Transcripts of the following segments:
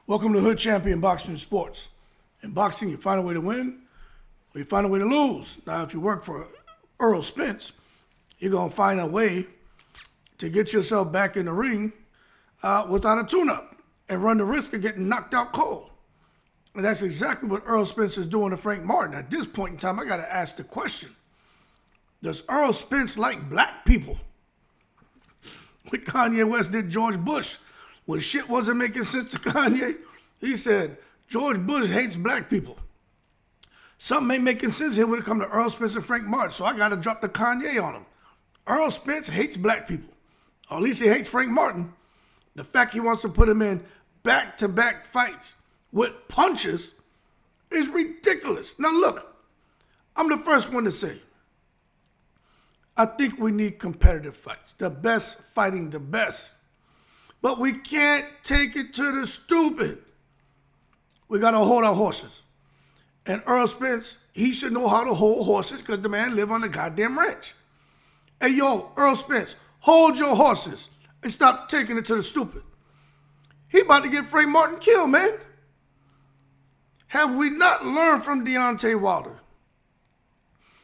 Welcome to Hood Champion Boxing and Sports. In boxing, you find a way to win or you find a way to lose. Now, if you work for Errol Spence, you're going to find a way to get yourself back in the ring without a tune-up and run the risk of getting knocked out cold. And that's exactly what Errol Spence is doing to Frank Martin. At this point in time, I got to ask the question, does Errol Spence like black people? When Kanye West did George Bush, when shit wasn't making sense to Kanye, he said, George Bush hates black people. Something ain't making sense here when it comes to Errol Spence and Frank Martin, so I got to drop the Kanye on him. Errol Spence hates black people. Or at least he hates Frank Martin. The fact he wants to put him in back-to-back fights with punches is ridiculous. Now look, I'm the first one to say, I think we need competitive fights. The best fighting the best. But we can't take it to the stupid. We got to hold our horses. And Errol Spence, he should know how to hold horses because the man live on the goddamn ranch. Hey, yo, Errol Spence, hold your horses and stop taking it to the stupid. He about to get Frank Martin killed, man. Have we not learned from Deontay Wilder?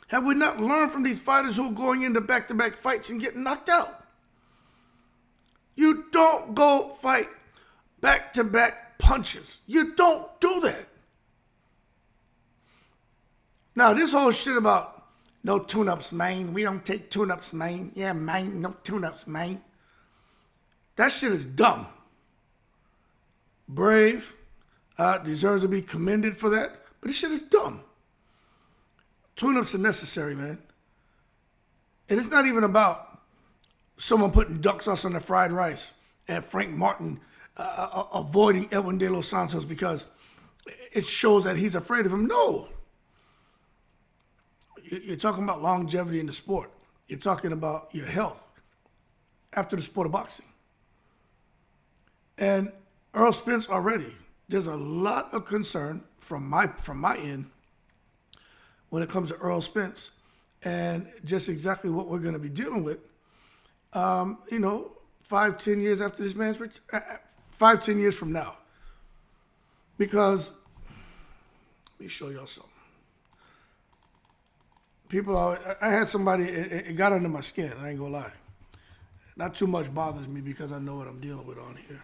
Have we not learned from these fighters who are going into back-to-back fights and getting knocked out? You don't go fight back-to-back punches. You don't do that. Now, this whole shit about no tune-ups, man. We don't take tune-ups, man. Yeah, man, no tune-ups, man. That shit is dumb. Brave, deserves to be commended for that, but this shit is dumb. Tune-ups are necessary, man. And it's not even about someone putting duck sauce on the fried rice and Frank Martin avoiding Edwin De Los Santos because it shows that he's afraid of him. No. You're talking about longevity in the sport. You're talking about your health after the sport of boxing. And Errol Spence already, there's a lot of concern from my end when it comes to Errol Spence and just exactly what we're going to be dealing with. 5-10 years after this man's 5-10 years from now. Because, let me show y'all something. I had somebody, it got under my skin, I ain't gonna lie. Not too much bothers me because I know what I'm dealing with on here.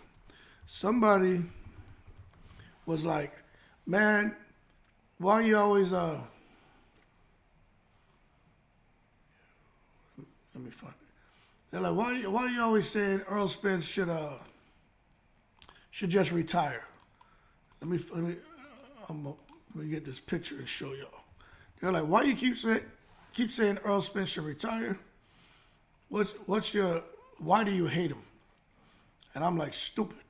Somebody was like, man, why you always, let me find it. They're like, why you always saying Errol Spence should just retire? Let me get this picture and show y'all. They're like, why you keep saying Errol Spence should retire? Why do you hate him? And I'm like, stupid.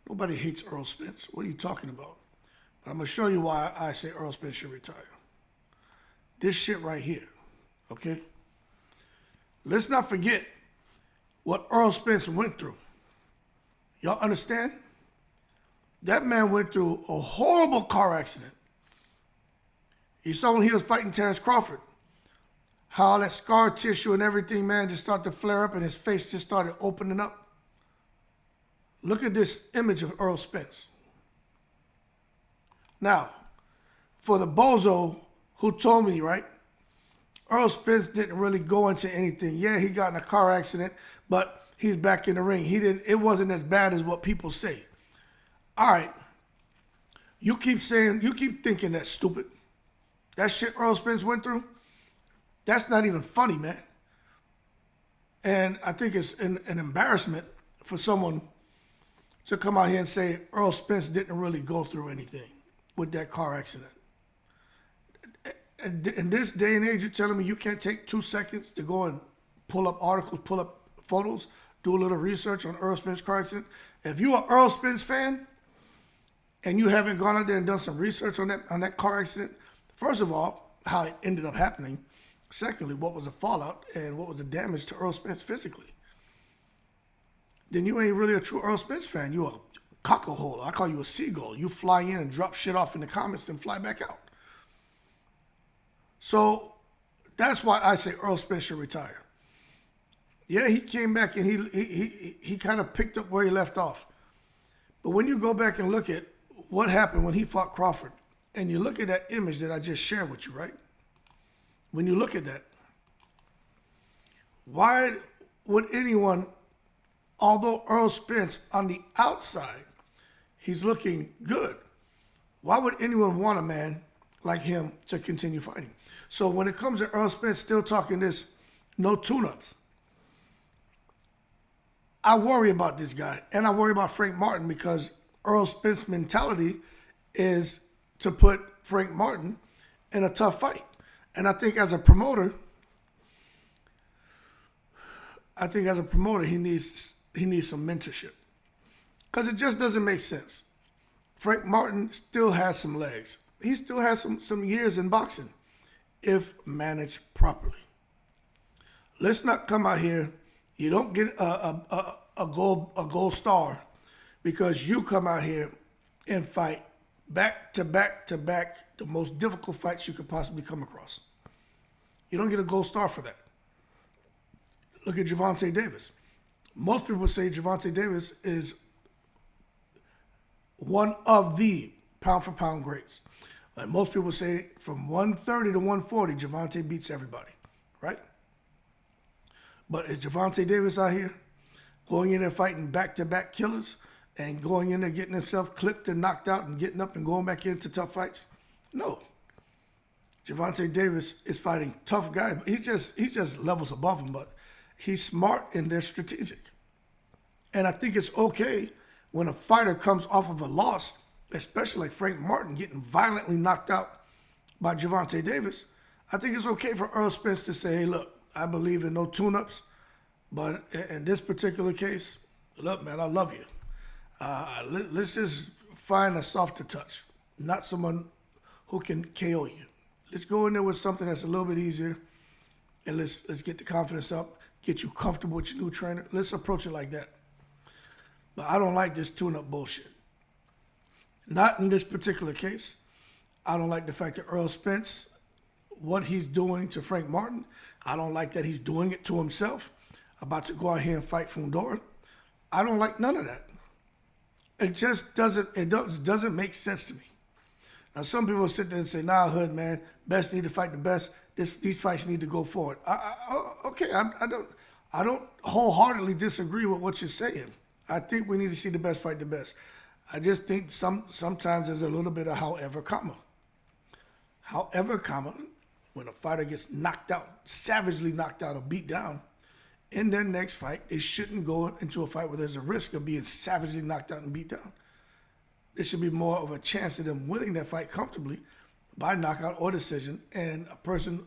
Nobody hates Errol Spence. What are you talking about? But I'm gonna show you why I say Errol Spence should retire. This shit right here, okay? Let's not forget what Errol Spence went through. Y'all understand? That man went through a horrible car accident. You saw when he was fighting Terrence Crawford, how that scar tissue and everything, man, just started to flare up and his face just started opening up. Look at this image of Errol Spence. Now, for the bozo who told me, right, Errol Spence didn't really go into anything. Yeah, he got in a car accident, but he's back in the ring. It wasn't as bad as what people say. All right. You keep thinking that's stupid. That shit Errol Spence went through, that's not even funny, man. And I think it's an embarrassment for someone to come out here and say Errol Spence didn't really go through anything with that car accident. In this day and age, you're telling me you can't take 2 seconds to go and pull up articles, pull up photos, do a little research on Errol Spence car accident? If you're an Errol Spence fan and you haven't gone out there and done some research on that car accident, first of all, how it ended up happening. Secondly, what was the fallout and what was the damage to Errol Spence physically? Then you ain't really a true Errol Spence fan. You a cockahole. I call you a seagull. You fly in and drop shit off in the comments and fly back out. So that's why I say Errol Spence should retire. Yeah, he came back and he kind of picked up where he left off. But when you go back and look at what happened when he fought Crawford, and you look at that image that I just shared with you, right? When you look at that, why would anyone, although Errol Spence on the outside, he's looking good, why would anyone want a man like him to continue fighting? So when it comes to Errol Spence still talking this, no tune-ups, I worry about this guy, and I worry about Frank Martin because Errol Spence's mentality is to put Frank Martin in a tough fight. And I think as a promoter, he needs some mentorship. Because it just doesn't make sense. Frank Martin still has some legs. He still has some years in boxing if managed properly. Let's not come out here. You don't get a gold star because you come out here and fight back to back to back the most difficult fights you could possibly come across. You don't get a gold star for that. Look at Gervonta Davis. Most people say Gervonta Davis is one of the pound-for-pound greats. And most people say from 130 to 140, Gervonta beats everybody, right? But is Gervonta Davis out here going in there fighting back-to-back killers and going in there getting himself clipped and knocked out and getting up and going back into tough fights? No. Gervonta Davis is fighting tough guys. He's just levels above him, but he's smart and they're strategic. And I think it's okay when a fighter comes off of a loss, especially like Frank Martin getting violently knocked out by Gervonta Davis. I think it's okay for Errol Spence to say, hey, look, I believe in no tune-ups, but in this particular case, look, man, I love you. Let's just find a softer touch, not someone who can KO you. Let's go in there with something that's a little bit easier, and let's get the confidence up, get you comfortable with your new trainer. Let's approach it like that. But I don't like this tune-up bullshit. Not in this particular case. I don't like the fact that Errol Spence, what he's doing to Frank Martin, I don't like that he's doing it to himself, about to go out here and fight Fundora. I don't like none of that. It just doesn't make sense to me. Now, some people sit there and say, nah, Hood, man, best need to fight the best. These fights need to go forward. Okay, I don't wholeheartedly disagree with what you're saying. I think we need to see the best fight the best. I just think sometimes there's a little bit of however, comma. However, comma, when a fighter gets knocked out, savagely knocked out or beat down, in their next fight, they shouldn't go into a fight where there's a risk of being savagely knocked out and beat down. There should be more of a chance of them winning that fight comfortably by knockout or decision and a person,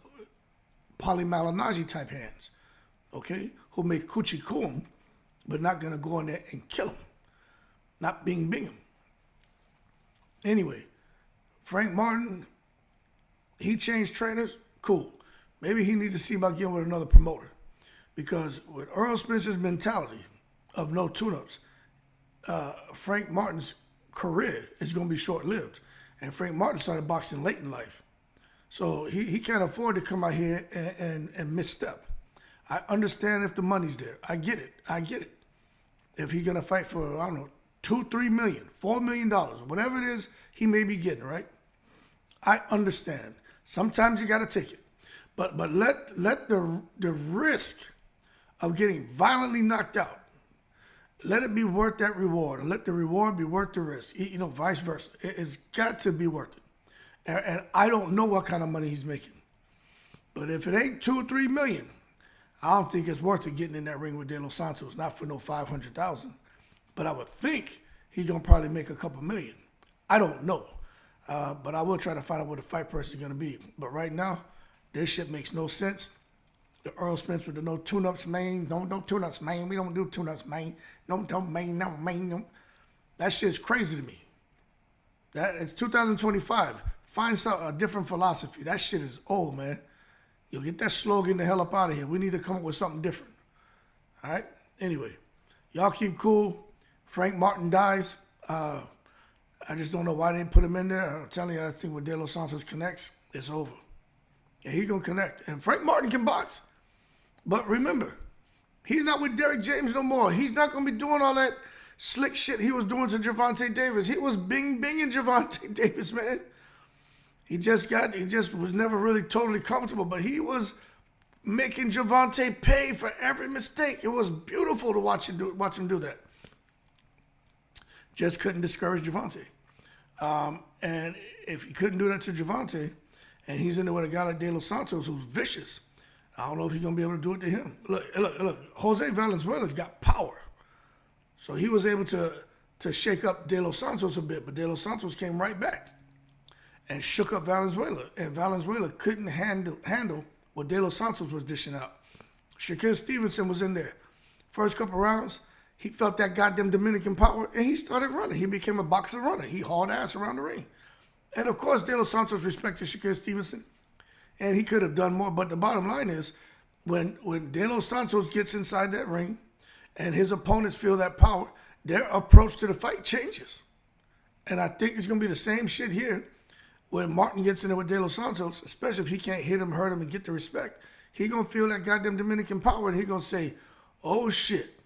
Paulie Malignaggi type hands, okay, who make coochie coon, but not going to go in there and kill him. Not bing him. Anyway, Frank Martin, he changed trainers, cool. Maybe he needs to see about getting with another promoter. Because with Errol Spence's mentality of no tune-ups, Frank Martin's career is going to be short-lived. And Frank Martin started boxing late in life. So he can't afford to come out here and misstep. I understand if the money's there. I get it. If he's going to fight for, I don't know, $2, $3 million, $4 million, whatever it is he may be getting, right? I understand. Sometimes you got to take it. But let the risk of getting violently knocked out, let it be worth that reward, or let the reward be worth the risk. You know, vice versa. It's got to be worth it. And I don't know what kind of money he's making. But if it ain't $2 or $3 million, I don't think it's worth it getting in that ring with De Los Santos, not for no $500,000. But I would think he's going to probably make a couple million. I don't know. But I will try to find out what the fight price is going to be. But right now, this shit makes no sense. The Errol Spence with the no tune-ups, man. No tune-ups, man. We don't do tune-ups, man. No, man. That shit's crazy to me. It's 2025. Find a different philosophy. That shit is old, man. You'll get that slogan the hell up out of here. We need to come up with something different. All right? Anyway, y'all keep cool. Frank Martin dies. I just don't know why they didn't put him in there. I'm telling you, I think when De Los Santos connects, it's over. Yeah, he's going to connect. And Frank Martin can box. But remember, he's not with Derrick James no more. He's not going to be doing all that slick shit he was doing to Gervonta Davis. He was binging Gervonta Davis, man. He just was never really totally comfortable, but he was making Gervonta pay for every mistake. It was beautiful to watch him do that. Just couldn't discourage Gervonta. And if he couldn't do that to Gervonta, and he's in there with a guy like De Los Santos who's vicious, I don't know if he's going to be able to do it to him. Look. Jose Valenzuela's got power. So he was able to shake up De Los Santos a bit, but De Los Santos came right back and shook up Valenzuela. And Valenzuela couldn't handle what De Los Santos was dishing out. Shaquille Stevenson was in there. First couple rounds, he felt that goddamn Dominican power, and he started running. He became a boxer runner. He hauled ass around the ring. And, of course, De Los Santos respected Shaquille Stevenson, and he could have done more. But the bottom line is, when De Los Santos gets inside that ring and his opponents feel that power, their approach to the fight changes. And I think it's going to be the same shit here when Martin gets in there with De Los Santos, especially if he can't hit him, hurt him, and get the respect. He going to feel that goddamn Dominican power, and he going to say, oh, shit,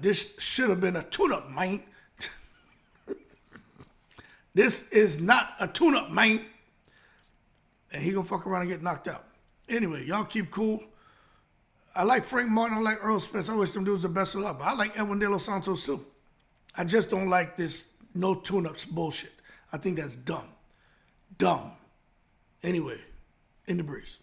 this should have been a tune-up, man. This is not a tune-up, man. And he gonna fuck around and get knocked out. Anyway, y'all keep cool. I like Frank Martin. I like Errol Spence. I wish them dudes the best of luck. But I like Edwin De Los Santos too. I just don't like this no tune-ups bullshit. I think that's dumb. Dumb. Anyway, in the breeze.